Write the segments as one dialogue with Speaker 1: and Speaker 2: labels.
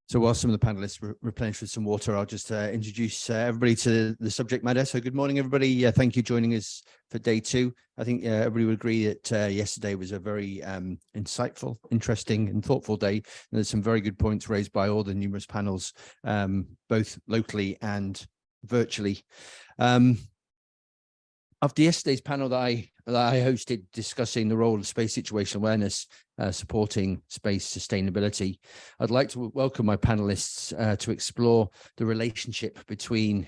Speaker 1: So while some of the panelists replenish with some water, I'll just introduce everybody to the subject matter. So good morning, everybody. Thank you for joining us for day two. I think everybody would agree that yesterday was a very insightful, interesting and thoughtful day. And there's some very good points raised by all the numerous panels, both locally and virtually. After yesterday's panel that I hosted discussing the role of space situational awareness supporting space sustainability, I'd like to welcome my panelists to explore the relationship between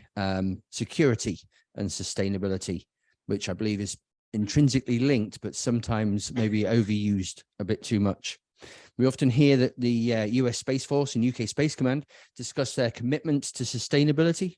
Speaker 1: security and sustainability, which I believe is intrinsically linked, but sometimes maybe overused a bit too much. We often hear that the US Space Force and UK Space Command discuss their commitment to sustainability,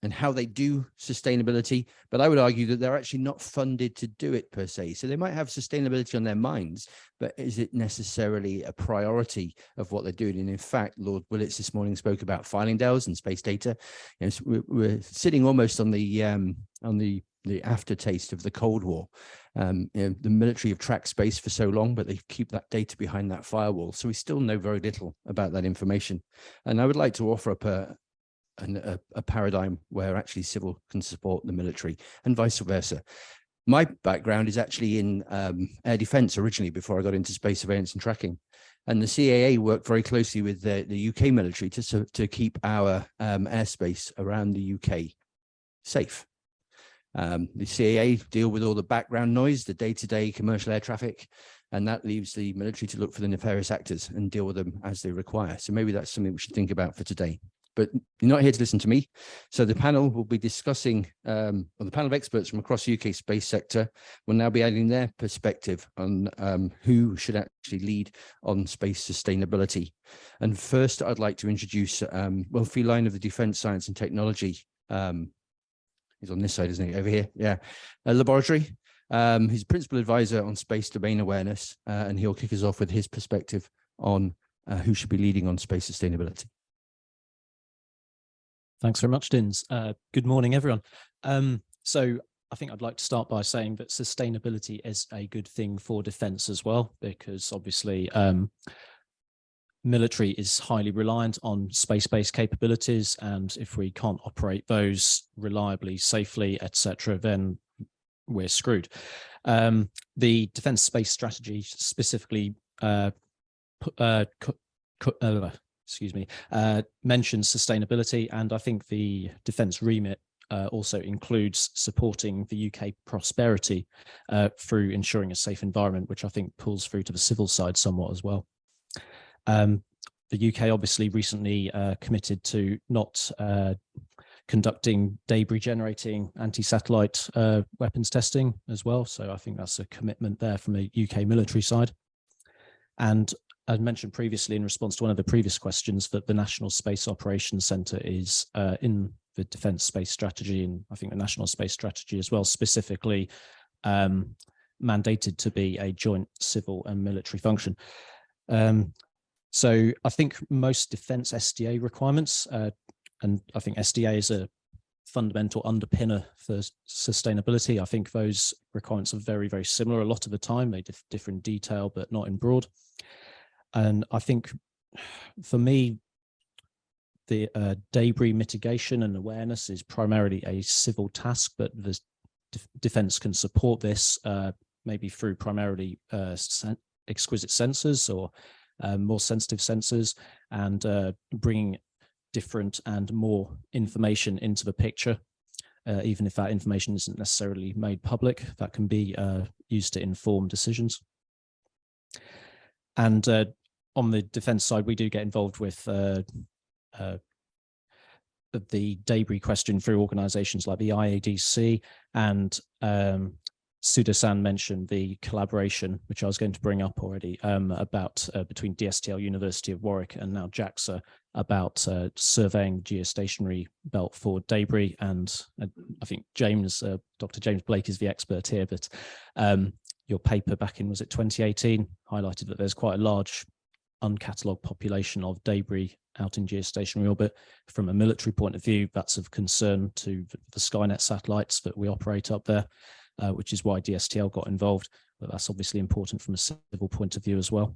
Speaker 1: and how they do sustainability, but I would argue that they're actually not funded to do it per se. So they might have sustainability on their minds, but is it necessarily a priority of what they're doing? And in fact, Lord Willits this morning spoke about filing dells and space data. You know, we're sitting almost on the aftertaste of the Cold War. You know, the military have tracked space for so long, but they keep that data behind that firewall. So we still know very little about that information. And I would like to offer up a paradigm where actually civil can support the military and vice versa. My background is actually in air defense originally before I got into space surveillance and tracking. And the CAA worked very closely with the UK military to keep our airspace around the UK safe. The CAA deal with all the background noise, the day-to-day commercial air traffic, and that leaves the military to look for the nefarious actors and deal with them as they require. So maybe that's something we should think about for today. But you're not here to listen to me. So the panel will be discussing, or the panel of experts from across the UK space sector will now be adding their perspective on who should actually lead on space sustainability. And first, I'd like to introduce, well, Feline of the Defence Science and Technology. He's on this side, isn't he? Over here, yeah. Laboratory. He's principal advisor on space domain awareness, and he'll kick us off with his perspective on who should be leading on space sustainability.
Speaker 2: Thanks very much, Dinz. Good morning, everyone. So I think I'd like to start by saying that sustainability is a good thing for defence as well, because obviously military is highly reliant on space-based capabilities, and if we can't operate those reliably, safely, etc., then we're screwed. The Defence Space Strategy specifically mentions sustainability, and I think the defence remit also includes supporting the UK prosperity through ensuring a safe environment, which I think pulls through to the civil side somewhat as well. The UK obviously recently committed to not conducting debris generating anti-satellite weapons testing as well, so I think that's a commitment there from the UK military side. And I mentioned previously in response to one of the previous questions that the National Space Operations Centre is in the Defence Space Strategy, and I think the National Space Strategy as well, specifically mandated to be a joint civil and military function. So I think most defence SDA requirements, and I think SDA is a fundamental underpinner for sustainability. I think those requirements are very, very similar a lot of the time. They differ in detail, but not in broad. And I think for me, the debris mitigation and awareness is primarily a civil task, but the defence can support this maybe through primarily exquisite sensors or more sensitive sensors, and bringing different and more information into the picture, even if that information isn't necessarily made public, that can be used to inform decisions. And on the defence side, we do get involved with the debris question through organisations like the IADC, and Suda-san mentioned the collaboration, which I was going to bring up already, about between DSTL University of Warwick and now JAXA, about surveying geostationary belt for debris. And I think Dr. James Blake is the expert here, but your paper back in, was it 2018, highlighted that there's quite a large uncatalogued population of debris out in geostationary orbit. From a military point of view, that's of concern to the Skynet satellites that we operate up there, which is why DSTL got involved, but that's obviously important from a civil point of view as well.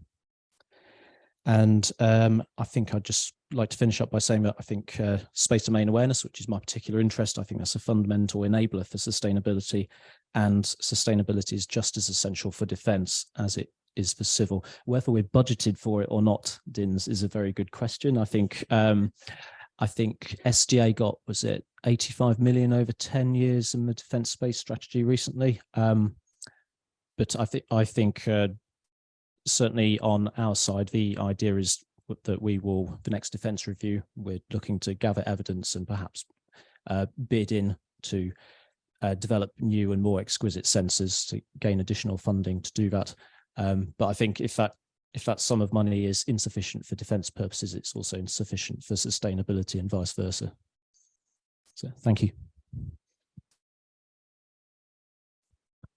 Speaker 2: And I think I'd just like to finish up by saying that I think space domain awareness, which is my particular interest, I think that's a fundamental enabler for sustainability, and sustainability is just as essential for defence as it is for civil. Whether we're budgeted for it or not, Dinz, is a very good question. I think SDA got, was it 85 million over 10 years in the defence space strategy recently? But I think certainly on our side, the idea is that we will, the next defence review, we're looking to gather evidence and perhaps bid in to develop new and more exquisite sensors to gain additional funding to do that. But I think if that sum of money is insufficient for defence purposes, it's also insufficient for sustainability and vice versa. So thank you.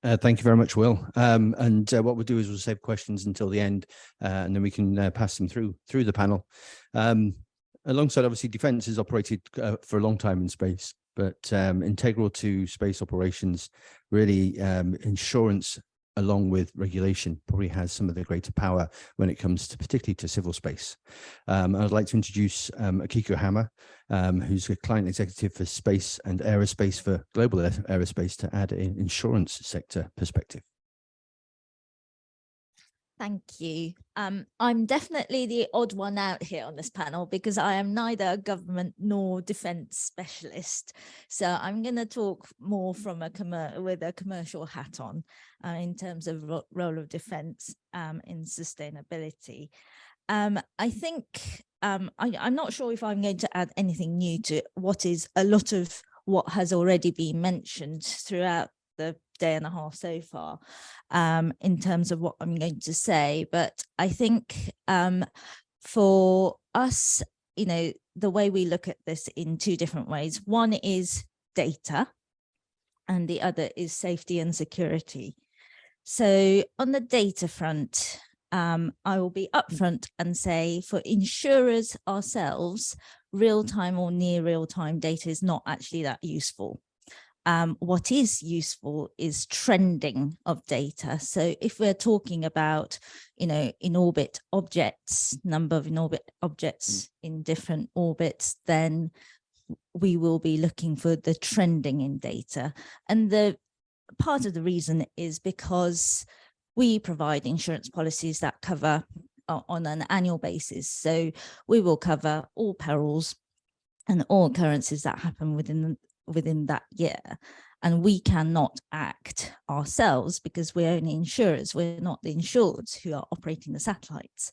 Speaker 1: Thank you very much, Will. And what we'll do is we'll save questions until the end, and then we can pass them through the panel. Alongside, obviously, defence has operated for a long time in space, but integral to space operations, really, insurance along with regulation probably has some of the greater power when it comes to particularly to civil space. I'd like to introduce Akiko Hama, who's a client executive for space and aerospace for global aerospace, to add an insurance sector perspective.
Speaker 3: Thank you. I'm definitely the odd one out here on this panel because I am neither a government nor defence specialist. So I'm going to talk more from with a commercial hat on in terms of role of defence in sustainability. I think I'm not sure if I'm going to add anything new to what is a lot of what has already been mentioned throughout the day and a half so far in terms of what I'm going to say. But I think for us, the way we look at this in two different ways. One is data and the other is safety and security. So on the data front, I will be upfront and say for insurers ourselves, real-time or near real-time data is not actually that useful. What is useful is trending of data. So if we're talking about, in orbit objects, number of in orbit objects in different orbits, then we will be looking for the trending in data. And the part of the reason is because we provide insurance policies that cover on an annual basis. So we will cover all perils and all occurrences that happen within that year, and we cannot act ourselves because we're only insurers. We're not the insureds who are operating the satellites.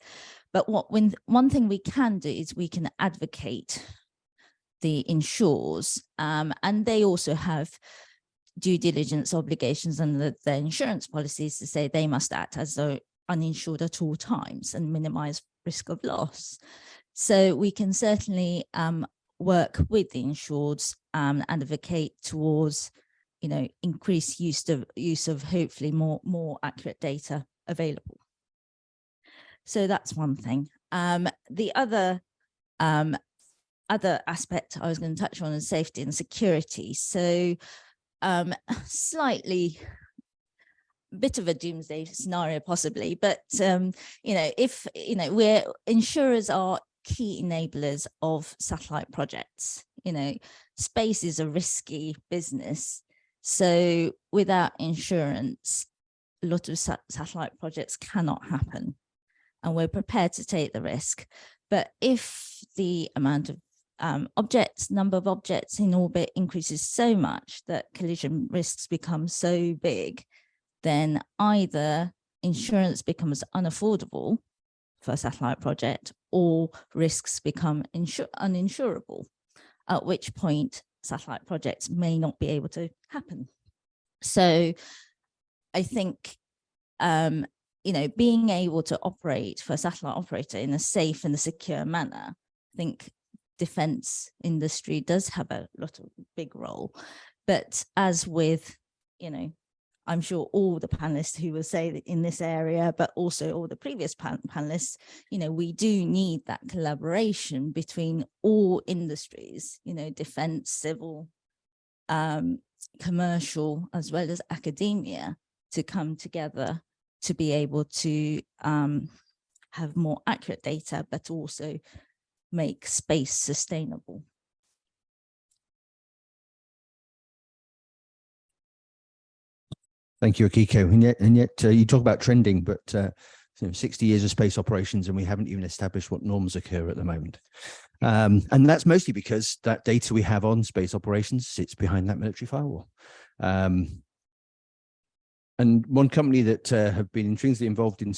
Speaker 3: But one thing we can do is we can advocate the insurers, and they also have due diligence obligations under the insurance policies to say they must act as though uninsured at all times and minimize risk of loss. So we can certainly work with the insureds and advocate towards, increased use of hopefully more accurate data available. So that's one thing. The other aspect I was going to touch on is safety and security. So slightly bit of a doomsday scenario possibly, but if insurers are key enablers of satellite projects. Space is a risky business, so without insurance a lot of satellite projects cannot happen, and we're prepared to take the risk. But if the amount of number of objects in orbit increases so much that collision risks become so big, then either insurance becomes unaffordable for a satellite project or risks become uninsurable, at which point satellite projects may not be able to happen. So I think, being able to operate for a satellite operator in a safe and a secure manner, I think defense industry does have a big role. But as with, I'm sure all the panelists who will say that in this area, but also all the previous panelists, we do need that collaboration between all industries, defense, civil, commercial, as well as academia, to come together to be able to have more accurate data, but also make space sustainable.
Speaker 1: Thank you, Akiko. And yet you talk about trending, but 60 years of space operations, and we haven't even established what norms occur at the moment. And that's mostly because that data we have on space operations sits behind that military firewall. And one company that have been intrinsically involved in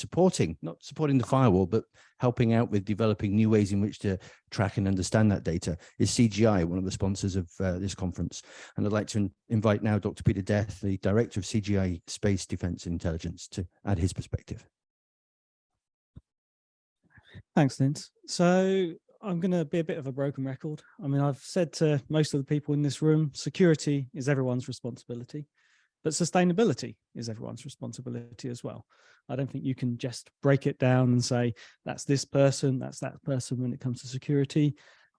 Speaker 1: not supporting the firewall, but helping out with developing new ways in which to track and understand that data is CGI, one of the sponsors of this conference. And I'd like to invite now Dr. Peter Death, the Director of CGI Space Defense Intelligence, to add his perspective.
Speaker 4: Thanks, Dinz. So I'm going to be a bit of a broken record. I mean, I've said to most of the people in this room, security is everyone's responsibility. But sustainability is everyone's responsibility as well. I don't think you can just break it down and say, that's this person, that's that person when it comes to security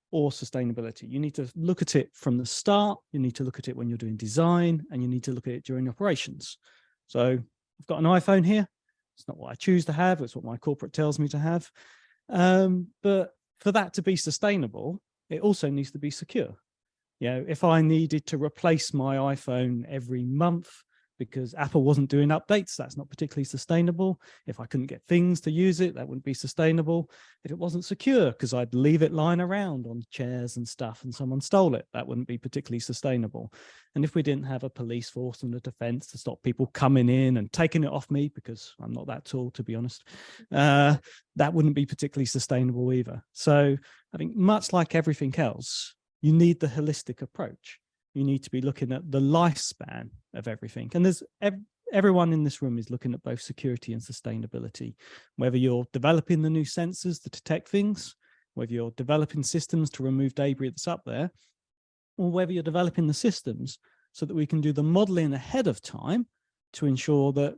Speaker 4: or sustainability. You need to look at it from the start. You need to look at it when you're doing design, and you need to look at it during operations. So I've got an iPhone here. It's not what I choose to have. It's what my corporate tells me to have. But for that to be sustainable, it also needs to be secure. You know, if I needed to replace my iPhone every month because Apple wasn't doing updates, that's not particularly sustainable. If I couldn't get things to use it, that wouldn't be sustainable. If it wasn't secure because I'd leave it lying around on chairs and stuff and someone stole it, that wouldn't be particularly sustainable. And if we didn't have a police force and a defense to stop people coming in and taking it off me, because I'm not that tall, to be honest, that wouldn't be particularly sustainable either. So I think much like everything else, you need the holistic approach. You need to be looking at the lifespan of everything. And there's everyone in this room is looking at both security and sustainability, whether you're developing the new sensors to detect things, whether you're developing systems to remove debris that's up there, or whether you're developing the systems so that we can do the modeling ahead of time to ensure that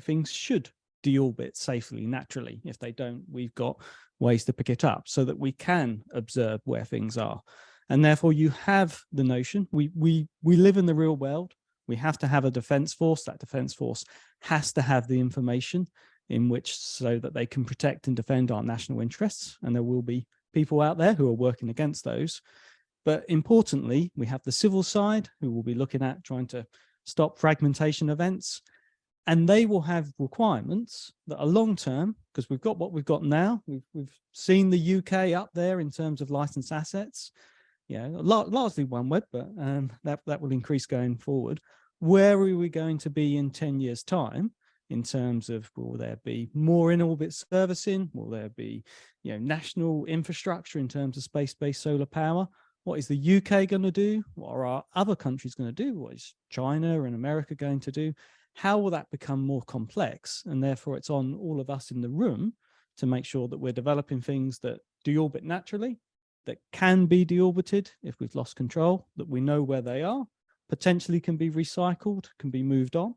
Speaker 4: things should deorbit safely, naturally. If they don't, we've got ways to pick it up so that we can observe where things are. And therefore, you have the notion, we live in the real world. We have to have a defense force. That defense force has to have the information in which so that they can protect and defend our national interests. And there will be people out there who are working against those. But importantly, we have the civil side who will be looking at trying to stop fragmentation events. And they will have requirements that are long-term, because we've got what we've got now. We've seen the UK up there in terms of licensed assets. Largely OneWeb, but that will increase going forward. Where are we going to be in 10 years' time in terms of, will there be more in-orbit servicing? Will there be national infrastructure in terms of space-based solar power? What is the UK going to do? What are our other countries going to do? What is China and America going to do? How will that become more complex? And therefore, it's on all of us in the room to make sure that we're developing things that deorbit naturally, that can be deorbited if we've lost control, that we know where they are, potentially can be recycled, can be moved on.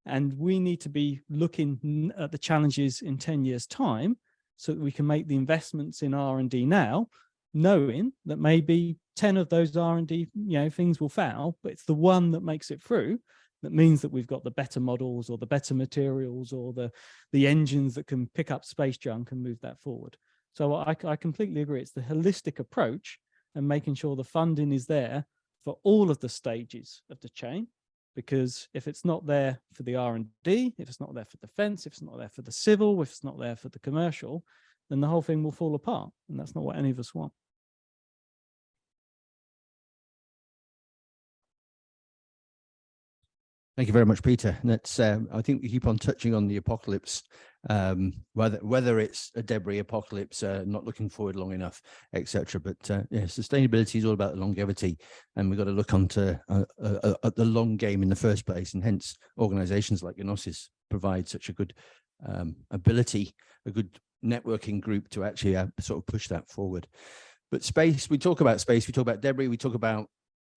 Speaker 4: And we need to be looking at the challenges in 10 years' time so that we can make the investments in R&D now, knowing that maybe 10 of those R&D things will fail, but it's the one that makes it through that means that we've got the better models or the better materials or the engines that can pick up space junk and move that forward. So I completely agree. It's the holistic approach and making sure the funding is there for all of the stages of the chain, because if it's not there for the R&D, if it's not there for defense, if it's not there for the civil, if it's not there for the commercial, then the whole thing will fall apart. And that's not what any of us want.
Speaker 1: Thank you very much, Peter. And that's, I think we keep on touching on the apocalypse, whether it's a debris apocalypse, not looking forward long enough, etc. But sustainability is all about longevity, and we've got to look onto at the long game in the first place. And hence, organizations like GNOSIS provide such a good ability, a good networking group to actually sort of push that forward. But space, we talk about space, we talk about debris, we talk about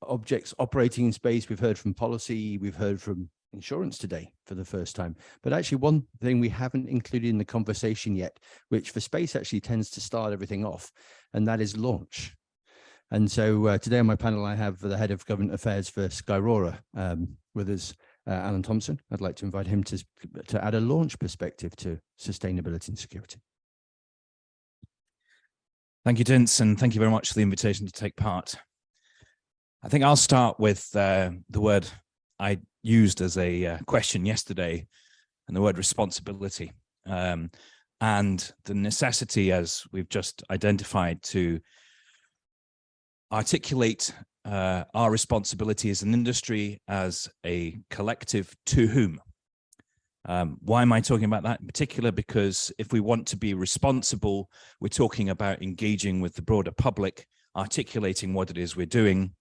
Speaker 1: objects operating in space. We've heard from policy, we've heard from insurance today for the first time. But actually one thing we haven't included in the conversation yet, which for space actually tends to start everything off, and that is launch. And so today on my panel, I have the head of government affairs for Skyrora with us, Alan Thompson. I'd like to invite him to add a launch perspective to sustainability and security.
Speaker 5: Thank you, Dinz, and thank you very much for the invitation to take part. I think I'll start with the word I used as a question yesterday, and the word responsibility, and the necessity, as we've just identified, to articulate our responsibility as an industry, as a collective, to whom. Why am I talking about that in particular? Because if we want to be responsible, we're talking about engaging with the broader public, articulating what it is we're doing,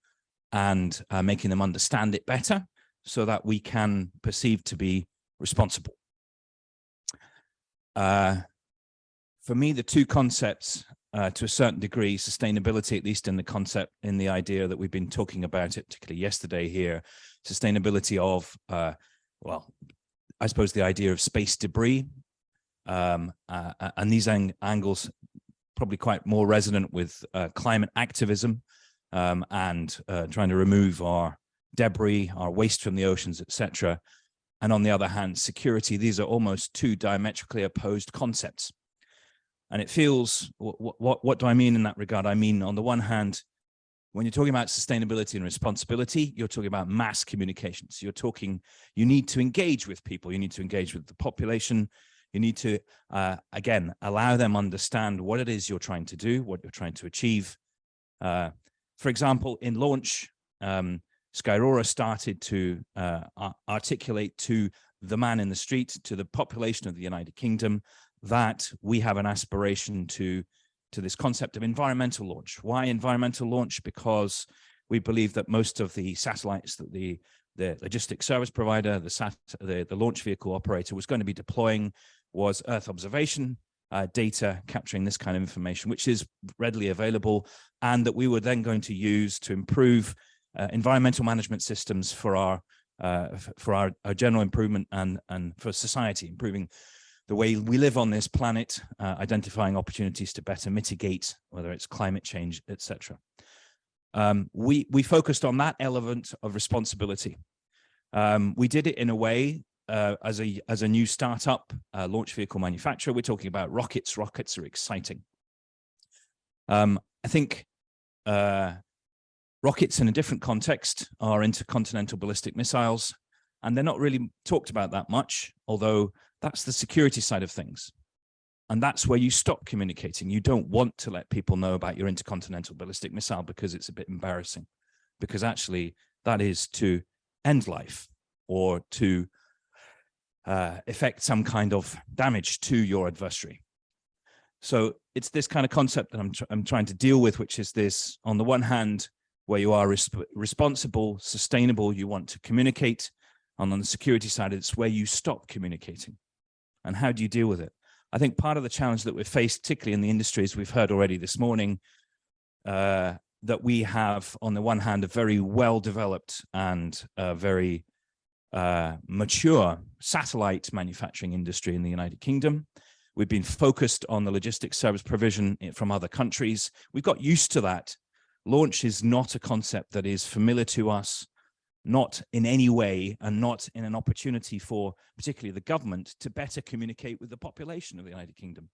Speaker 5: and making them understand it better so that we can perceive to be responsible. For me, the two concepts, to a certain degree, sustainability, at least in the concept, in the idea that we've been talking about it, particularly yesterday here, sustainability of, well, I suppose the idea of space debris, and these angles probably quite more resonant with climate activism, and trying to remove our debris, our waste from the oceans, etc. And on the other hand, security. These are almost two diametrically opposed concepts. And it feels, what do I mean in that regard? I mean, on the one hand, when you're talking about sustainability and responsibility, you're talking about mass communications. You're talking, you need to engage with people. You need to engage with the population. You need to, again, allow them understand what it is you're trying to do, what you're trying to achieve. For example, in launch, Skyrora started to articulate to the man in the street, to the population of the United Kingdom, that we have an aspiration to this concept of environmental launch. Why environmental launch? Because we believe that most of the satellites that the logistics service provider, the launch vehicle operator was going to be deploying was Earth observation data, capturing this kind of information, which is readily available, and that we were then going to use to improve environmental management systems for our general improvement and for society, improving the way we live on this planet, identifying opportunities to better mitigate, whether it's climate change, etc. We focused on that element of responsibility. We did it in a way as a new startup launch vehicle manufacturer. We're talking about rockets. Rockets are exciting. I think rockets in a different context are intercontinental ballistic missiles, and they're not really talked about that much, although that's the security side of things. And that's where you stop communicating. You don't want to let people know about your intercontinental ballistic missile because it's a bit embarrassing, because actually that is to end life or to effect some kind of damage to your adversary. So it's this kind of concept that I'm trying to deal with, which is this, on the one hand, where you are responsible, sustainable, you want to communicate. And on the security side, it's where you stop communicating. And how do you deal with it? I think part of the challenge that we're faced, particularly in the industries we've heard already this morning, that we have, on the one hand, a very well-developed and very mature satellite manufacturing industry in the United Kingdom. We've been focused on the logistics service provision from other countries. We've got used to that. Launch is not a concept that is familiar to us, not in any way, and not in an opportunity for particularly the government to better communicate with the population of the United Kingdom.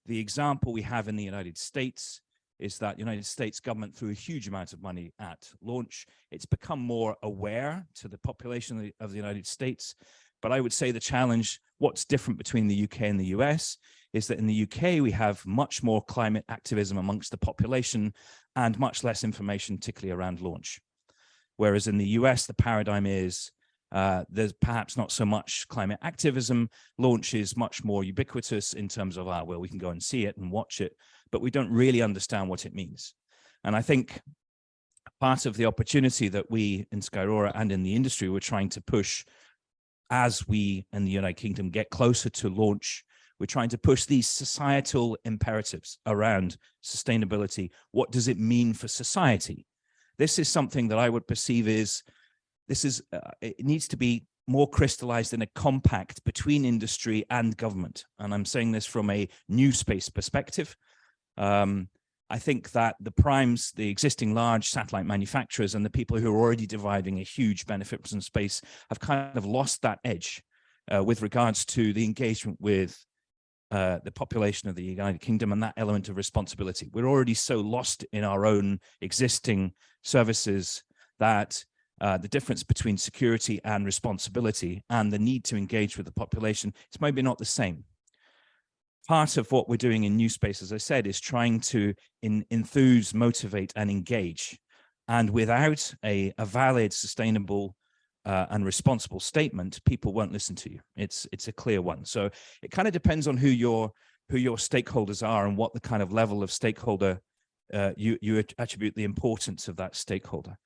Speaker 5: The example we have in the United States is that the United States government threw a huge amount of money at launch. It's become more aware to the population of the United States. But I would say the challenge, what's different between the UK and the US, is that in the UK, we have much more climate activism amongst the population and much less information, particularly around launch. Whereas in the US, the paradigm is there's perhaps not so much climate activism. Launch is much more ubiquitous in terms of, well, we can go and see it and watch it, but we don't really understand what it means. And I think part of the opportunity that we in Skyrora and in the industry were trying to push as we in the United Kingdom get closer to launch, we're trying to push these societal imperatives around sustainability. What does it mean for society? This is something that I would perceive is, it needs to be more crystallized in a compact between industry and government. And I'm saying this from a new space perspective. I think that the primes, the existing large satellite manufacturers and the people who are already deriving a huge benefit from space have kind of lost that edge with regards to the engagement with the population of the United Kingdom and that element of responsibility. We're already so lost in our own existing services that the difference between security and responsibility and the need to engage with the population is maybe not the same. Part of what we're doing in New Space, as I said, is trying to enthuse, motivate, and engage. And without a valid, sustainable, and responsible statement, people won't listen to you. It's a clear one. So it kind of depends on who your stakeholders are and what the kind of level of stakeholder you attribute the importance of that stakeholder.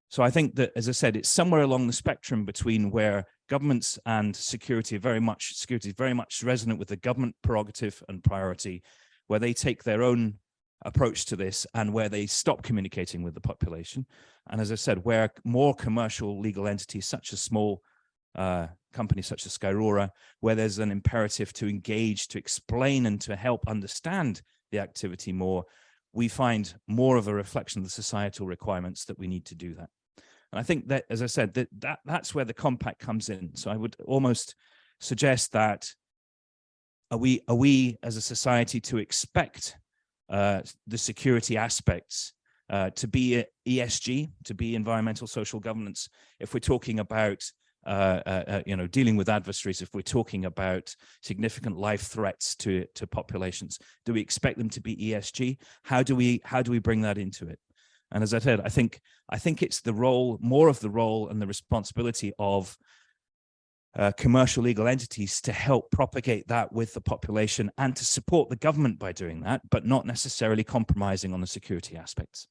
Speaker 5: So I think that, as I said, it's somewhere along the spectrum between where governments and security is very much resonant with the government prerogative and priority, where they take their own approach to this and where they stop communicating with the population. And as I said, where more commercial legal entities, such as small companies such as Skyrora, where there's an imperative to engage, to explain, and to help understand the activity more, we find more of a reflection of the societal requirements that we need to do that. And I think that, as I said, that's where the compact comes in. So I would almost suggest that are we as a society to expect the security aspects to be ESG, to be environmental social governance, if we're talking about dealing with adversaries, if we're talking about significant life threats to populations? Do we expect them to be ESG? How do we bring that into it? And as I said, I think it's more of the role and the responsibility of commercial legal entities to help propagate that with the population and to support the government by doing that, but not necessarily compromising on the security aspects.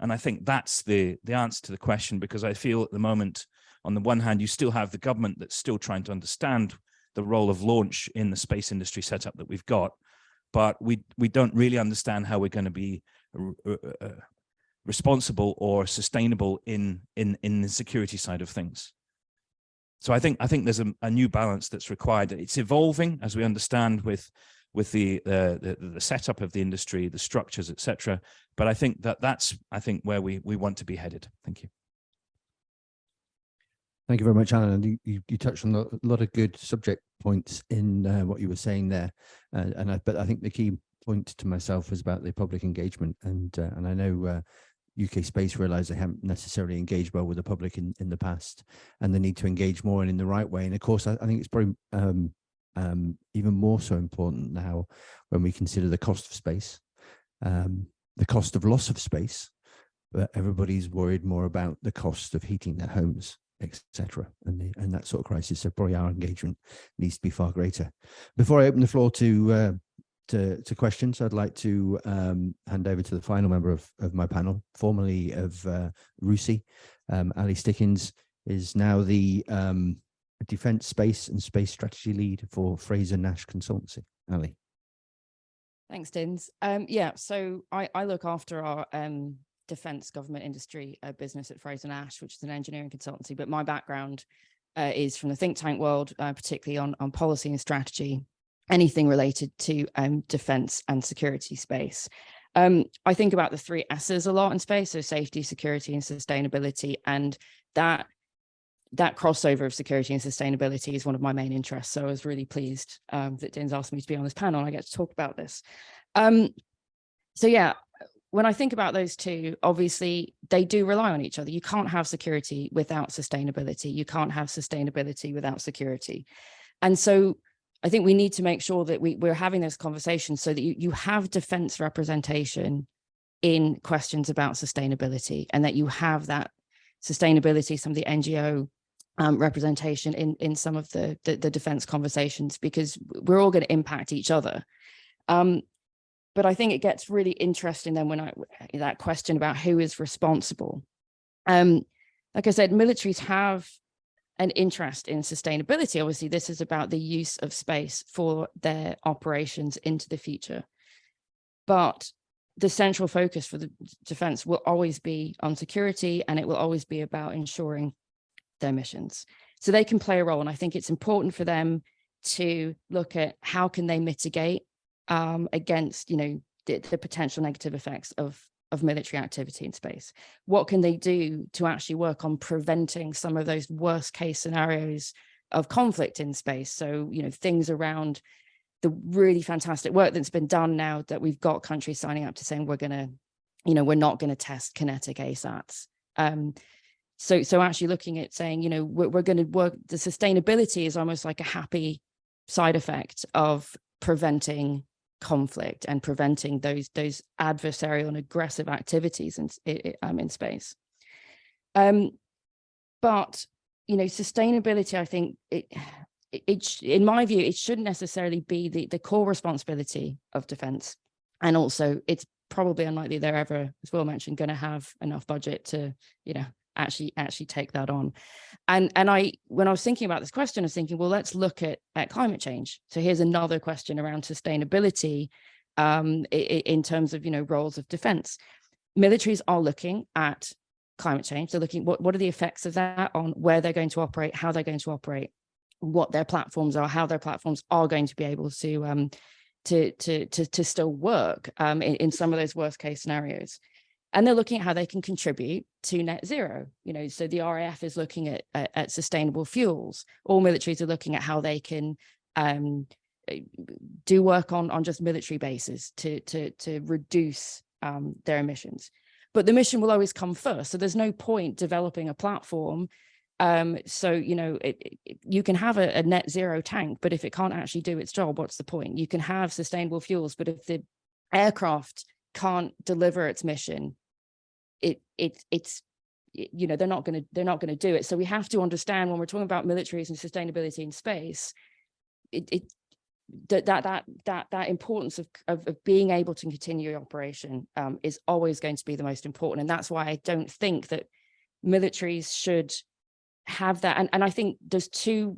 Speaker 5: And I think that's the answer to the question, because I feel at the moment, on the one hand, you still have the government that's still trying to understand the role of launch in the space industry setup that we've got, but we don't really understand how we're going to be responsible or sustainable in the security side of things. So I think there's a new balance that's required. It's evolving as we understand with the setup of the industry, the structures, etc. But I think that's where we want to be headed. Thank you.
Speaker 1: Thank you very much, Alan. And you touched on a lot of good subject points in what you were saying there. But I think the key point to myself was about the public engagement. And I know UK Space realised they haven't necessarily engaged well with the public in the past, and they need to engage more and in the right way. And of course, I think it's probably even more so important now when we consider the cost of space, the cost of loss of space, but everybody's worried more about the cost of heating their homes, etc. And that sort of crisis. So probably our engagement needs to be far greater. Before I open the floor to questions, I'd like to hand over to the final member of my panel, formerly of RUSI. Ali Stickins is now the Defence Space and Space Strategy Lead for Frazer-Nash Consultancy. Ali.
Speaker 6: Thanks, Dinz. So I look after our defence government industry business at Frazer-Nash, which is an engineering consultancy, but my background is from the think tank world, particularly on policy and strategy, anything related to defence and security space. I think about the 3 S's a lot in space, so safety, security, and sustainability, and that crossover of security and sustainability is one of my main interests. So I was really pleased that Dinz asked me to be on this panel and I get to talk about this. When I think about those two, obviously they do rely on each other. You can't have security without sustainability. You can't have sustainability without security. And so I think we need to make sure that we're having this conversation so that you have defense representation in questions about sustainability, and that you have that sustainability, some of the NGO representation in some of the defense conversations, because we're all going to impact each other. But I think it gets really interesting then when that question about who is responsible. Like I said, militaries have an interest in sustainability. Obviously, this is about the use of space for their operations into the future. But the central focus for the defense will always be on security, and it will always be about ensuring their missions. So they can play a role. And I think it's important for them to look at how can they mitigate against, the potential negative effects of military activity in space. What can they do to actually work on preventing some of those worst case scenarios of conflict in space? So, things around the really fantastic work that's been done now that we've got countries signing up to saying we're going to, you know, we're not going to test kinetic ASATs. So actually looking at saying, you know, we're going to work, the sustainability is almost like a happy side effect of preventing conflict and preventing those adversarial and aggressive activities in space. But, you know, sustainability, I think in my view, it shouldn't necessarily be the core responsibility of defense. And also it's probably unlikely they're ever, as Will mentioned, going to have enough budget to, you know, actually take that on. And when I was thinking about this question, I was thinking, well, let's look at climate change. So here's another question around sustainability in terms of, you know, roles of defense. Militaries are looking at climate change. They're looking what are the effects of that on where they're going to operate, how they're going to operate, what their platforms are, how their platforms are going to be able to still work in some of those worst case scenarios. And they're looking at how they can contribute to net zero. You know, so the RAF is looking at sustainable fuels. All militaries are looking at how they can do work on just military bases to reduce their emissions. But the mission will always come first. So there's no point developing a platform. So, you know, you can have a net zero tank, but if it can't actually do its job, what's the point? You can have sustainable fuels, but if the aircraft can't deliver its mission, it's you know, they're not going to do it. So we have to understand when we're talking about militaries and sustainability in space, that importance of being able to continue your operation is always going to be the most important. And that's why I don't think that militaries should have that. And I think there's two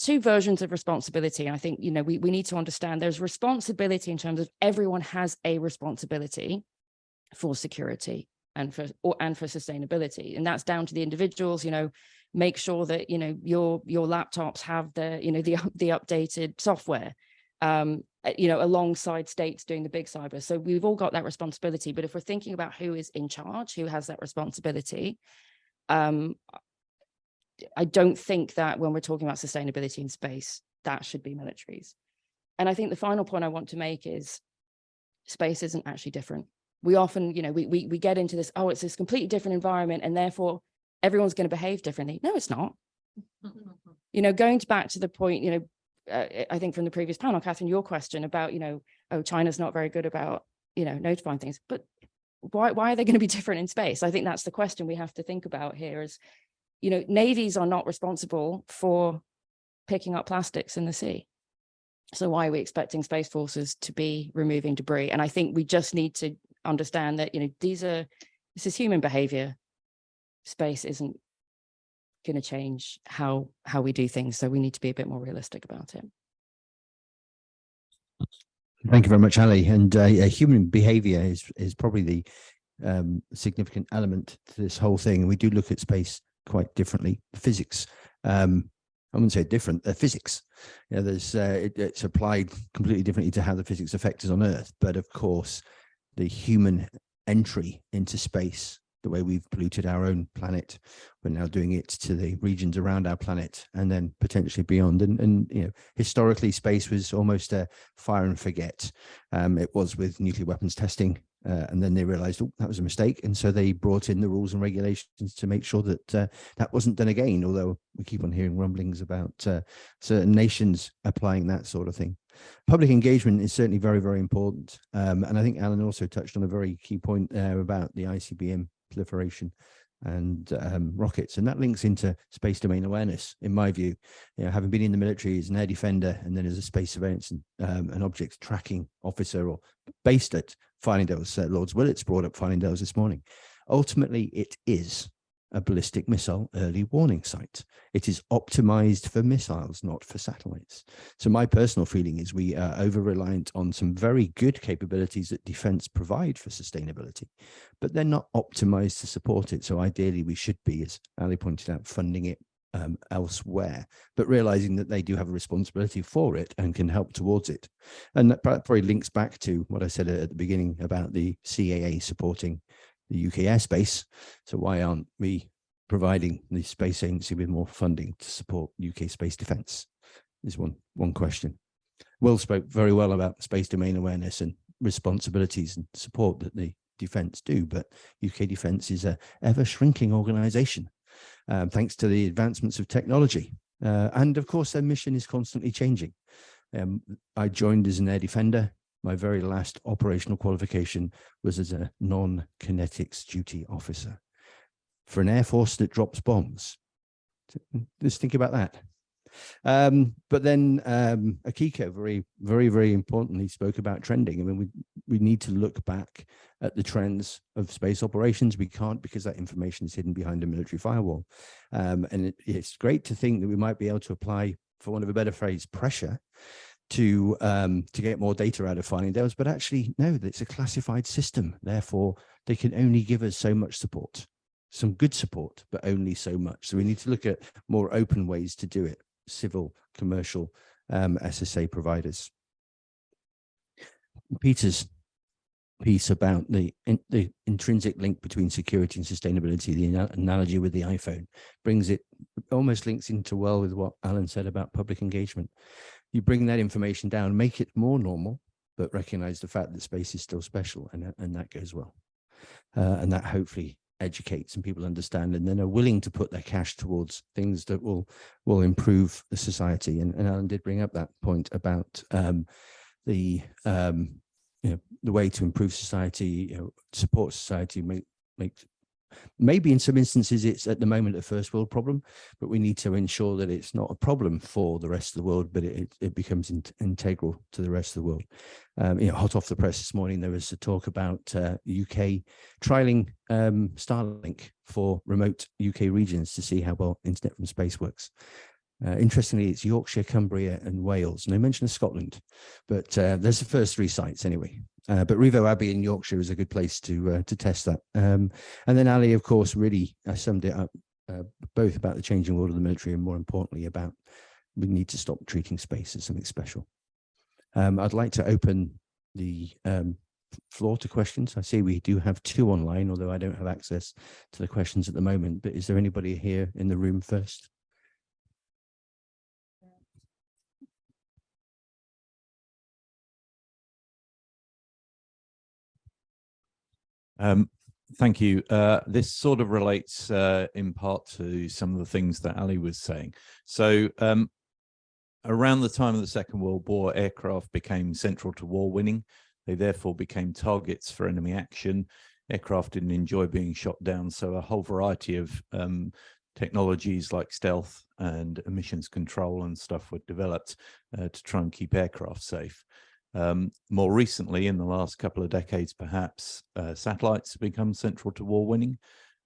Speaker 6: versions of responsibility. And I think, you know, we need to understand there's responsibility in terms of everyone has a responsibility for security and for sustainability. And that's down to the individuals, you know, make sure that, you know, your laptops have the, you know, the updated software, you know, alongside states doing the big cyber. So we've all got that responsibility. But if we're thinking about who is in charge, who has that responsibility, I don't think that when we're talking about sustainability in space, that should be militaries. And I think the final point I want to make is space isn't actually different. We often, you know, we get into this, oh, it's this completely different environment and therefore everyone's going to behave differently. No, it's not. You know, going back to the point, you know, I think from the previous panel, Catherine, your question about, you know, oh, China's not very good about, you know, notifying things, but why are they going to be different in space? I think that's the question we have to think about here is, you know, navies are not responsible for picking up plastics in the sea. So why are we expecting space forces to be removing debris? And I think we just need to understand that, you know, this is human behavior. Space isn't going to change how we do things. So we need to be a bit more realistic about it.
Speaker 1: Thank you very much, Ali. And human behavior is probably the significant element to this whole thing. And we do look at space quite differently. Physics, I wouldn't say different, physics. You know, there's it's applied completely differently to how the physics affect us on Earth. But of course, the human entry into space, the way we've polluted our own planet, we're now doing it to the regions around our planet and then potentially beyond. And you know, historically, space was almost a fire and forget. It was with nuclear weapons testing. And then they realized, oh, that was a mistake. And so they brought in the rules and regulations to make sure that that wasn't done again, although we keep on hearing rumblings about certain nations applying that sort of thing. Public engagement is certainly very, very important. And I think Alan also touched on a very key point there about the ICBM proliferation and rockets, and that links into space domain awareness, in my view. You know, having been in the military as an air defender and then as a space surveillance and an object tracking officer, or based at Fylingdales, Lords Willits brought up Fylingdales this morning. Ultimately, it is a ballistic missile early warning site. It is optimized for missiles, not for satellites. So my personal feeling is we are over-reliant on some very good capabilities that defense provide for sustainability, but they're not optimized to support it. So ideally, we should be, as Ali pointed out, funding it elsewhere, but realizing that they do have a responsibility for it and can help towards it. And that probably links back to what I said at the beginning about the CAA supporting the UK airspace. So why aren't we providing the space agency with more funding to support UK space defence is one question. Will spoke very well about space domain awareness and responsibilities and support that the defence do, but UK Defence is a ever shrinking organisation, thanks to the advancements of technology. And of course, their mission is constantly changing. I joined as an air defender. My very last operational qualification was as a non-kinetics duty officer for an air force that drops bombs. Just think about that. But then Akiko very importantly spoke about trending. I mean, we need to look back at the trends of space operations. We can't, because that information is hidden behind a military firewall. And it's great to think that we might be able to apply, for want of a better phrase, pressure to get more data out of finding those, but actually no, it's a classified system. Therefore, they can only give us so much support, some good support, but only so much. So we need to look at more open ways to do it. Civil, commercial, SSA providers. Peter's piece about the intrinsic link between security and sustainability, the analogy with the iPhone, brings it, almost links into well with what Alan said about public engagement. You bring that information down, make it more normal, but recognize the fact that space is still special, and that goes well. And that hopefully educates and people understand, and then are willing to put their cash towards things that will improve the society. And Alan did bring up that point about the way to improve society, support society, maybe in some instances it's at the moment a first world problem, but we need to ensure that it's not a problem for the rest of the world, but it becomes integral to the rest of the world. Hot off the press this morning, there was a talk about UK trialing Starlink for remote UK regions to see how well internet from space works. Interestingly, it's Yorkshire, Cumbria, and Wales. No mention of Scotland, but there's the first 3 sites anyway. But Revo Abbey in Yorkshire is a good place to test that. And then Ali, of course, really summed it up, both about the changing world of the military and more importantly about we need to stop treating space as something special. I'd like to open the floor to questions. I see we do have 2 online, although I don't have access to the questions at the moment. But is there anybody here in the room first?
Speaker 7: Thank you. This sort of relates in part to some of the things that Ali was saying. So around the time of the Second World War, aircraft became central to war winning. They therefore became targets for enemy action. Aircraft didn't enjoy being shot down, so a whole variety of technologies like stealth and emissions control and stuff were developed to try and keep aircraft safe. More recently, in the last couple of decades, perhaps, satellites have become central to war winning.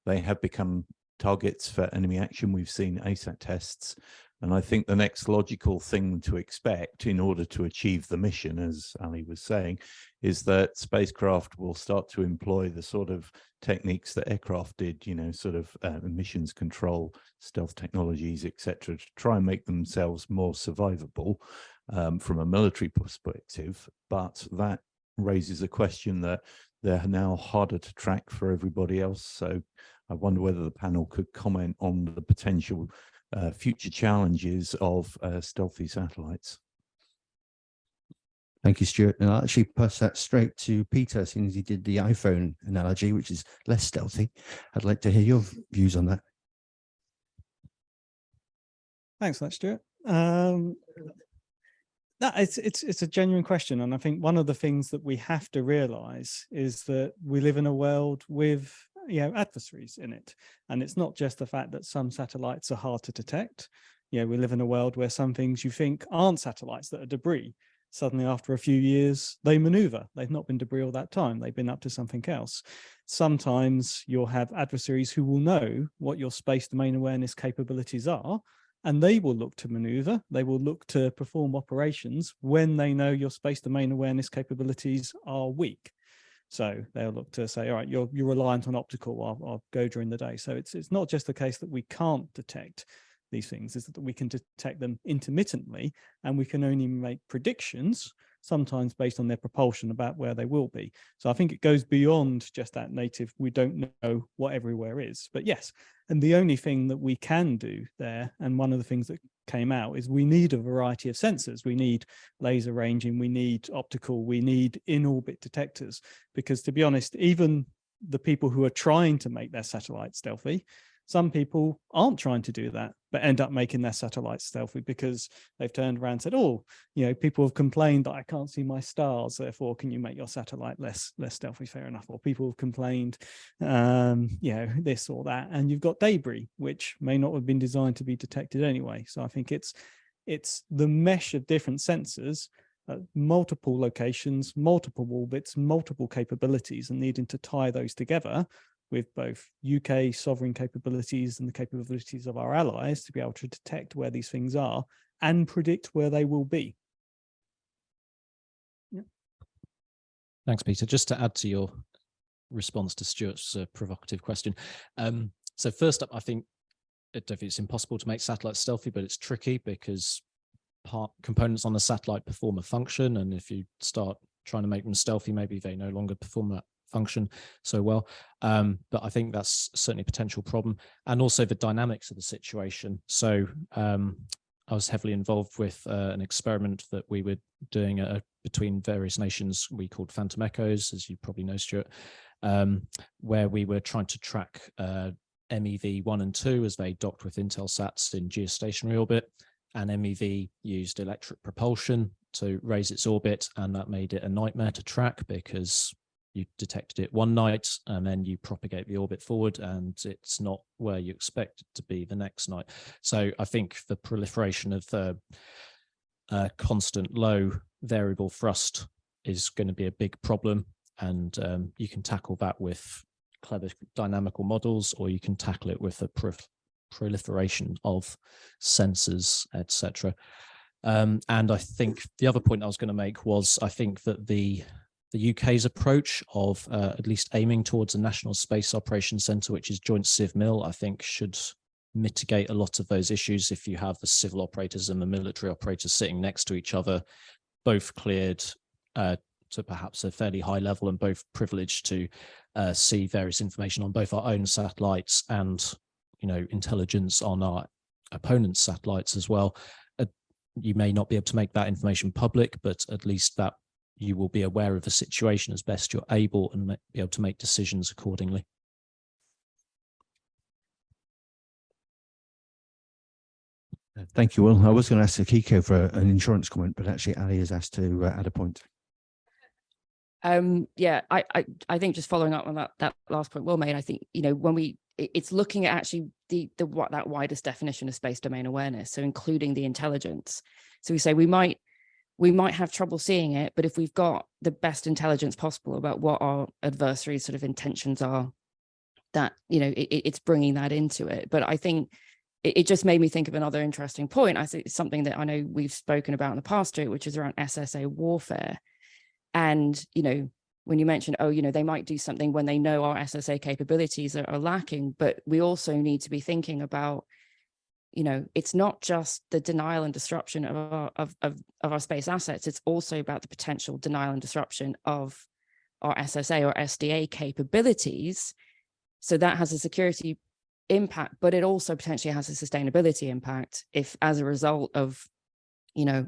Speaker 7: They have become targets for enemy action. We've seen ASAT tests. And I think the next logical thing to expect in order to achieve the mission, as Ali was saying, is that spacecraft will start to employ the sort of techniques that aircraft did, sort of emissions control, stealth technologies, etc., to try and make themselves more survivable. From a military perspective, but that raises a question that they're now harder to track for everybody else. So I wonder whether the panel could comment on the potential future challenges of stealthy satellites.
Speaker 1: Thank you, Stuart. And I'll actually pass that straight to Peter, seeing as he did the iPhone analogy, which is less stealthy. I'd like to hear your views on that.
Speaker 4: Thanks for that, Stuart. No, it's a genuine question, and I think one of the things that we have to realize is that we live in a world with adversaries in it, and it's not just the fact that some satellites are hard to detect. We live in a world where some things you think aren't satellites, that are debris, suddenly after a few years they maneuver. They've not been debris all that time, they've been up to something else. Sometimes you'll have adversaries who will know what your space domain awareness capabilities are, and they will look to maneuver, they will look to perform operations when they know your space domain awareness capabilities are weak. So they'll look to say, all right, you're reliant on optical, I'll go during the day. So it's not just the case that we can't detect these things, is that we can detect them intermittently, and we can only make predictions, sometimes based on their propulsion, about where they will be. So I think it goes beyond just that native, we don't know what everywhere is. But yes, and the only thing that we can do there, and one of the things that came out is we need a variety of sensors. We need laser ranging, we need optical, we need in-orbit detectors, because to be honest, even the people who are trying to make their satellites stealthy, some people aren't trying to do that, but end up making their satellites stealthy because they've turned around and said, oh, people have complained that I can't see my stars, therefore can you make your satellite less stealthy? Fair enough. Or people have complained, this or that, and you've got debris, which may not have been designed to be detected anyway. So I think it's the mesh of different sensors at multiple locations, multiple orbits, multiple capabilities, and needing to tie those together with both UK sovereign capabilities and the capabilities of our allies to be able to detect where these things are and predict where they will be. Yeah.
Speaker 2: Thanks, Peter. Just to add to your response to Stuart's provocative question. So first up, I think it's impossible to make satellites stealthy, but it's tricky because components on the satellite perform a function, and if you start trying to make them stealthy, maybe they no longer perform that function so well. But I think that's certainly a potential problem, and also the dynamics of the situation. So I was heavily involved with an experiment that we were doing between various nations we called Phantom Echoes, as you probably know, Stuart, where we were trying to track MEV 1 and 2 as they docked with Intelsats in geostationary orbit, and MEV used electric propulsion to raise its orbit, and that made it a nightmare to track because you detected it one night and then you propagate the orbit forward and it's not where you expect it to be the next night. So I think the proliferation of constant low variable thrust is going to be a big problem, and you can tackle that with clever dynamical models, or you can tackle it with a proliferation of sensors, etc. And I think the other point I was going to make was I think that the UK's approach of at least aiming towards a national space operations centre, which is Joint Civ Mil, I think should mitigate a lot of those issues. If you have the civil operators and the military operators sitting next to each other, both cleared to perhaps a fairly high level and both privileged to see various information on both our own satellites and intelligence on our opponents' satellites as well. You may not be able to make that information public, but at least that you will be aware of the situation as best you're able and be able to make decisions accordingly.
Speaker 1: Thank you, Will. I was going to ask Akiko for an insurance comment, but actually Ali has asked to add a point.
Speaker 6: Yeah, I think just following up on that last point Will made, I think, when it's looking at actually that widest definition of space domain awareness, so including the intelligence. So we say we might have trouble seeing it, but if we've got the best intelligence possible about what our adversaries' sort of intentions are, that, it's bringing that into it. But I think it just made me think of another interesting point. I think it's something that I know we've spoken about in the past, which is around SSA warfare. And, when you mentioned, they might do something when they know our SSA capabilities are lacking, but we also need to be thinking about, it's not just the denial and disruption of our space assets. It's also about the potential denial and disruption of our SSA or SDA capabilities. So that has a security impact, but it also potentially has a sustainability impact if, as a result of,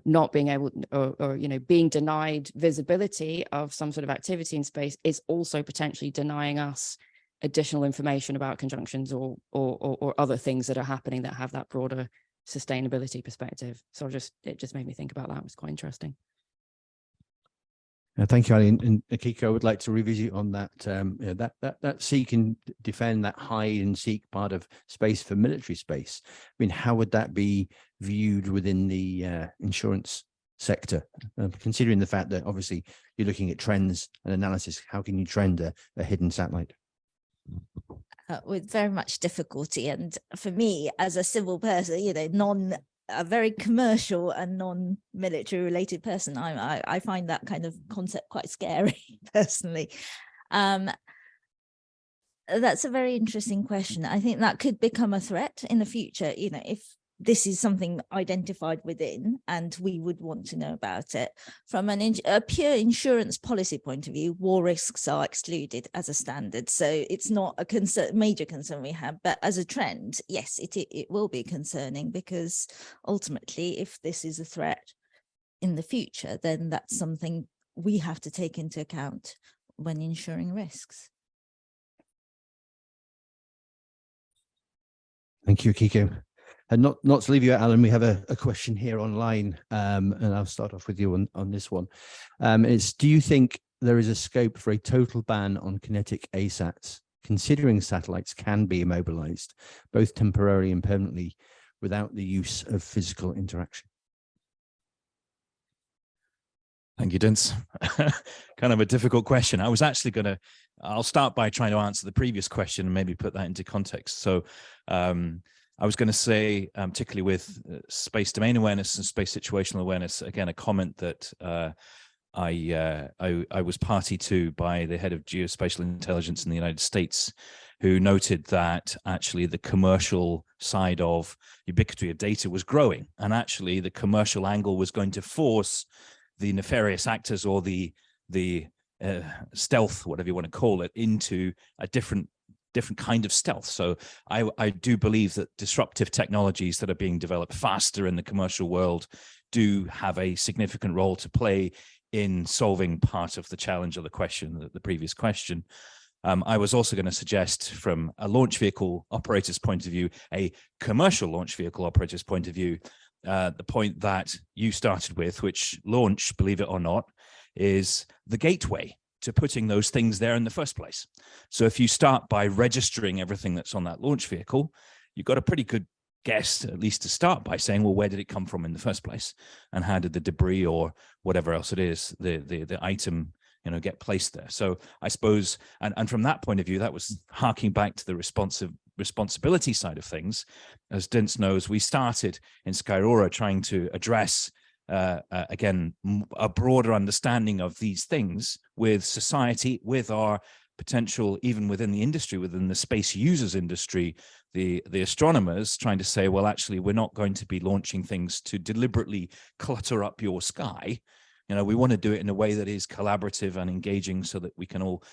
Speaker 6: not being able or being denied visibility of some sort of activity in space, is also potentially denying us additional information about conjunctions or other things that are happening that have that broader sustainability perspective. So it just made me think about that. It was quite interesting.
Speaker 1: Thank you, Ali. And Akiko, I would like to revisit on that, that seek and defend, that hide and seek part of space for military space. I mean, how would that be viewed within the insurance sector, considering the fact that obviously you're looking at trends and analysis? How can you trend a hidden satellite?
Speaker 3: With very much difficulty. And for me, as a civil person, a very commercial and non-military related person, I find that kind of concept quite scary personally. That's a very interesting question. I think that could become a threat in the future. If this is something identified within, and we would want to know about it. From a pure insurance policy point of view, war risks are excluded as a standard. So it's not a major concern we have, but as a trend, yes, it will be concerning, because ultimately, if this is a threat in the future, then that's something we have to take into account when insuring risks.
Speaker 1: Thank you, Akiko. And not to leave you out, Alan, we have a question here online, and I'll start off with you on this one. It's, do you think there is a scope for a total ban on kinetic ASATs, considering satellites can be immobilized, both temporarily and permanently, without the use of physical interaction?
Speaker 5: Thank you, Dinz. Kind of a difficult question. I was actually I'll start by trying to answer the previous question and maybe put that into context. So I was going to say, particularly with space domain awareness and space situational awareness, again, a comment that I was party to by the head of geospatial intelligence in the United States, who noted that actually the commercial side of ubiquity of data was growing, and actually the commercial angle was going to force the nefarious actors, or the stealth, whatever you want to call it, into a different kind of stealth. So I do believe that disruptive technologies that are being developed faster in the commercial world do have a significant role to play in solving part of the challenge of the question, the previous question. I was also going to suggest, from a launch vehicle operator's point of view, a commercial launch vehicle operator's point of view, the point that you started with, which launch, believe it or not, is the gateway to putting those things there in the first place. So if you start by registering everything that's on that launch vehicle, you've got a pretty good guess, at least to start by, saying, well, where did it come from in the first place? And how did the debris or whatever else it is, the item, get placed there? So I suppose, and from that point of view, that was harking back to the responsibility side of things. As Dinz knows, we started in Skyrora trying to address again, a broader understanding of these things with society, with our potential, even within the industry, within the space users industry, the astronomers, trying to say, well, actually, we're not going to be launching things to deliberately clutter up your sky. We want to do it in a way that is collaborative and engaging, so that we can all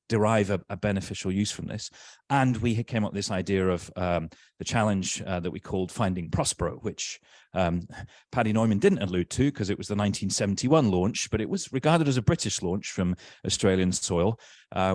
Speaker 5: derive a beneficial use from this. And we came up with this idea of the challenge that we called Finding Prospero, which Paddy Neumann didn't allude to, because it was the 1971 launch, but it was regarded as a British launch from Australian soil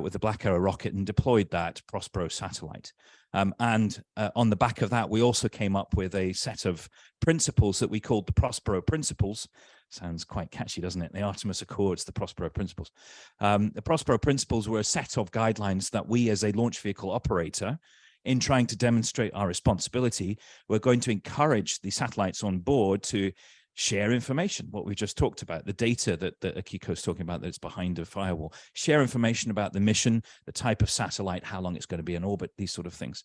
Speaker 5: with the Black Arrow rocket, and deployed that Prospero satellite. And on the back of that, we also came up with a set of principles that we called the Prospero Principles. Sounds quite catchy, doesn't it? The Artemis Accords, the Prospero Principles. The Prospero Principles were a set of guidelines that we, as a launch vehicle operator, in trying to demonstrate our responsibility, we're going to encourage the satellites on board to share information, what we just talked about, the data that Akiko is talking about that's behind a firewall, share information about the mission, the type of satellite, how long it's going to be in orbit, these sort of things.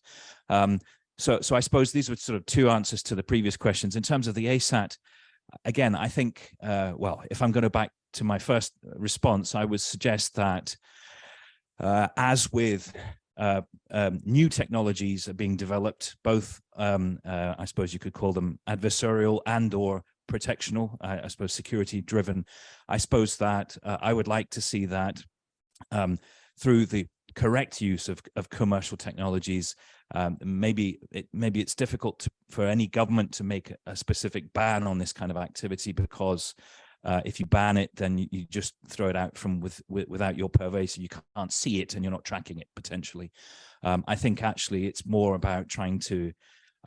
Speaker 5: So I suppose these were sort of two answers to the previous questions. In terms of the ASAT, again, I think, well, if I'm going to back to my first response, I would suggest that as with new technologies are being developed, both, I suppose you could call them adversarial and or protectional, I suppose security driven. I suppose that I would like to see that through the correct use of commercial technologies. Maybe it's difficult for any government to make a specific ban on this kind of activity, because if you ban it, then you just throw it out from without your purvey, so you can't see it and you're not tracking it potentially. I think actually it's more about trying to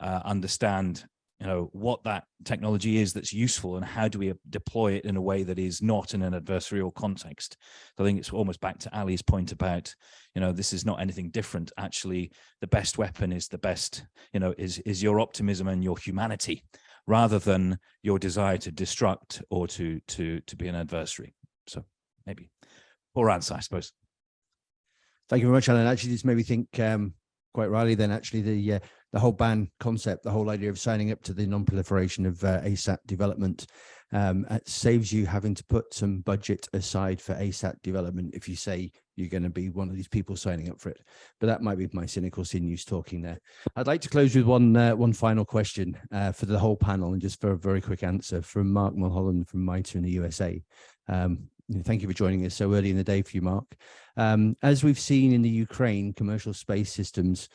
Speaker 5: understand what that technology is that's useful, and how do we deploy it in a way that is not in an adversarial context. So I think it's almost back to Ali's point about, this is not anything different. Actually, the best weapon is the best, is your optimism and your humanity, rather than your desire to destruct or to be an adversary. So maybe poor answer, I suppose.
Speaker 1: Thank you very much, Alan. Actually, this made me think quite rightly then, actually, the whole ban concept, the whole idea of signing up to the non-proliferation of ASAT development, it saves you having to put some budget aside for ASAT development if you say you're going to be one of these people signing up for it. But that might be my cynical sinews talking there. I'd like to close with one final question for the whole panel, and just for a very quick answer from Mark Mulholland from MITRE in the USA. Thank you for joining us so early in the day for you, Mark. As we've seen in the Ukraine, commercial space systems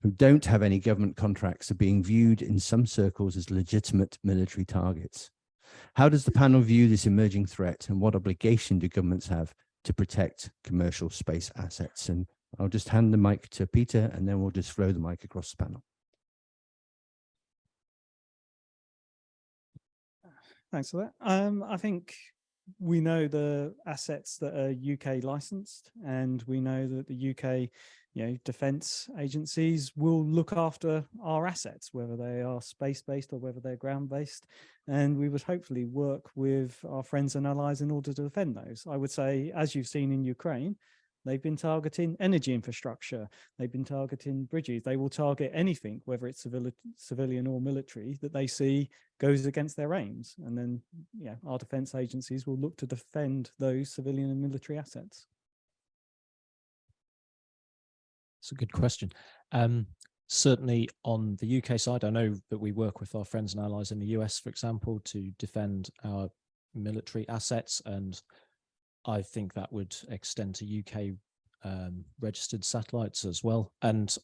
Speaker 1: who don't have any government contracts are being viewed in some circles as legitimate military targets. How does the panel view this emerging threat, and what obligation do governments have to protect commercial space assets? And I'll just hand the mic to Peter, and then we'll just flow the mic across the panel.
Speaker 4: Thanks for that. I think we know the assets that are UK licensed, and we know that the UK defence agencies will look after our assets, whether they are space-based or whether they're ground-based, and we would hopefully work with our friends and allies in order to defend those. I would say, as you've seen in Ukraine, they've been targeting energy infrastructure, they've been targeting bridges, they will target anything, whether it's civilian or military, that they see goes against their aims. And then our defence agencies will look to defend those civilian and military assets.
Speaker 2: It's a good question. Certainly on the UK side, I know that we work with our friends and allies in the US, for example, to defend our military assets, and I think that would extend to UK registered satellites as well. And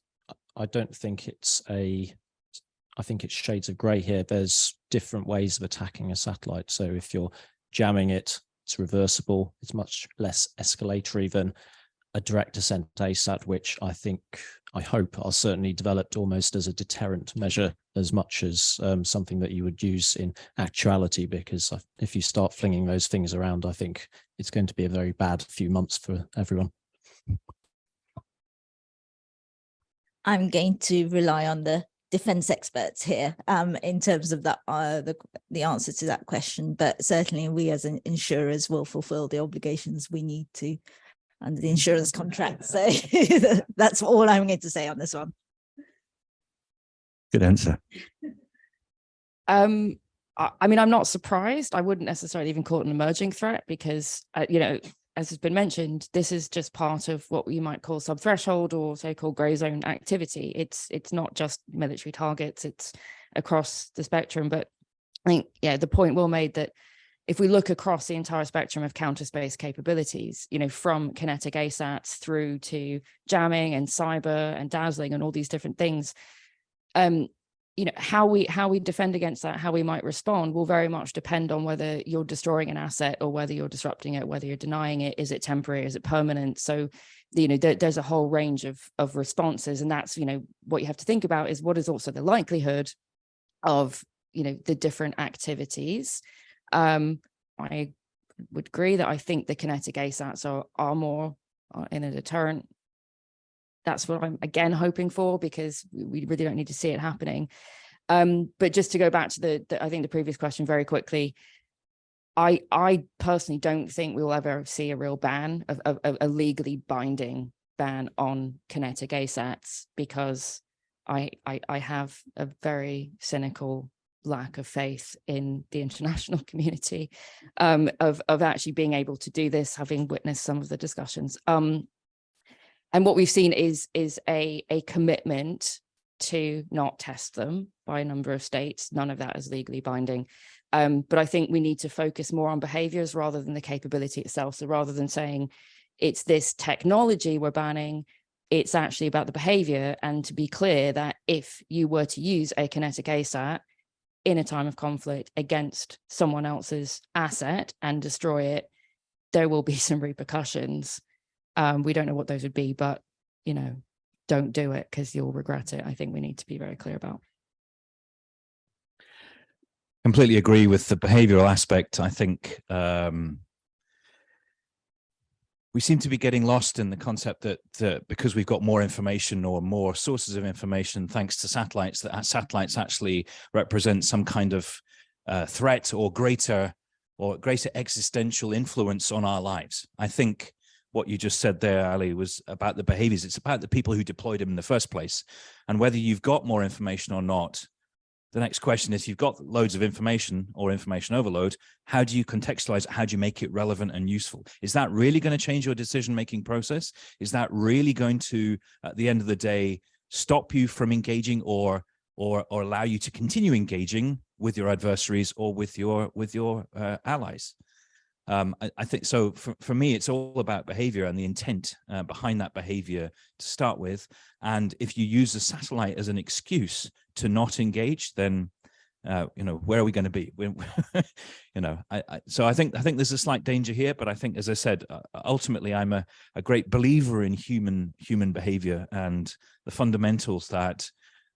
Speaker 2: I don't think I think it's shades of grey here. There's different ways of attacking a satellite. So if you're jamming it, it's reversible. It's much less escalatory than a direct descent ASAT, which I hope are certainly developed almost as a deterrent measure as much as something that you would use in actuality, because if you start flinging those things around, I think it's going to be a very bad few months for everyone.
Speaker 3: I'm going to rely on the defense experts here in terms of that the answer to that question, but certainly we as insurers will fulfill the obligations we need to under the insurance contract. So that's all I'm going to say on this one.
Speaker 1: Good answer.
Speaker 6: I mean, I'm not surprised. I wouldn't necessarily even call it an emerging threat because, as has been mentioned, this is just part of what you might call sub-threshold or so-called grey zone activity. It's not just military targets, it's across the spectrum. But I think, the point well made that if we look across the entire spectrum of counter space capabilities, from kinetic ASATs through to jamming and cyber and dazzling and all these different things, how we defend against that, how we might respond will very much depend on whether you're destroying an asset or whether you're disrupting it, whether you're denying it, is it temporary, is it permanent? So, there's a whole range of responses, and that's, what you have to think about is what is also the likelihood of, the different activities. I would agree that I think the kinetic ASATs are more in a deterrent. That's what I'm again hoping for, because we really don't need to see it happening. But just to go back to I think the previous question very quickly, I personally don't think we'll ever see a real ban of a legally binding ban on kinetic ASATs, because I have a very cynical lack of faith in the international community of actually being able to do this, having witnessed some of the discussions. And what we've seen is a commitment to not test them by a number of states. None of that is legally binding. But I think we need to focus more on behaviors rather than the capability itself. So rather than saying it's this technology we're banning, it's actually about the behavior. And to be clear that if you were to use a kinetic ASAT in a time of conflict against someone else's asset and destroy it, there will be some repercussions. We don't know what those would be, but, don't do it because you'll regret it. I think we need to be very clear about.
Speaker 5: Completely agree with the behavioral aspect. I think we seem to be getting lost in the concept that because we've got more information or more sources of information thanks to satellites, that satellites actually represent some kind of threat or greater existential influence on our lives. I think what you just said there, Ali, was about the behaviors. It's about the people who deployed them in the first place. And whether you've got more information or not, the next question is, you've got loads of information or information overload. How do you contextualize it? How do you make it relevant and useful? Is that really going to change your decision-making process? Is that really going to, at the end of the day, stop you from engaging or allow you to continue engaging with your adversaries or with your allies? I think so. For me, it's all about behavior and the intent behind that behavior to start with. And if you use the satellite as an excuse to not engage, then where are we going to be? So I think there's a slight danger here. But I think, as I said, ultimately, I'm a great believer in human behavior and the fundamentals that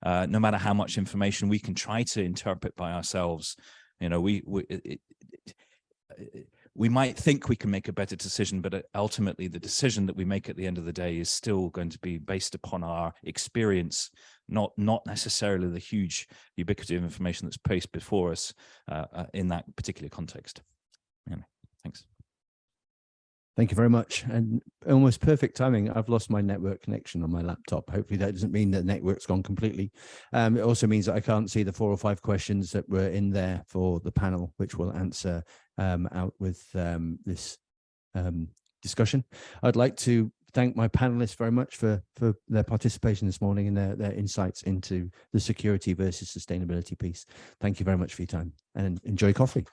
Speaker 5: no matter how much information we can try to interpret by ourselves, we might think we can make a better decision, but ultimately the decision that we make at the end of the day is still going to be based upon our experience, not necessarily the huge ubiquity of information that's placed before us in that particular context. Anyway, thanks.
Speaker 1: Thank you very much. And almost perfect timing. I've lost my network connection on my laptop. Hopefully that doesn't mean that the network's gone completely. It also means that I can't see the 4 or 5 questions that were in there for the panel, which we'll answer out with this discussion. I'd like to thank my panelists very much for their participation this morning and their insights into the security versus sustainability piece. Thank you very much for your time, and enjoy coffee.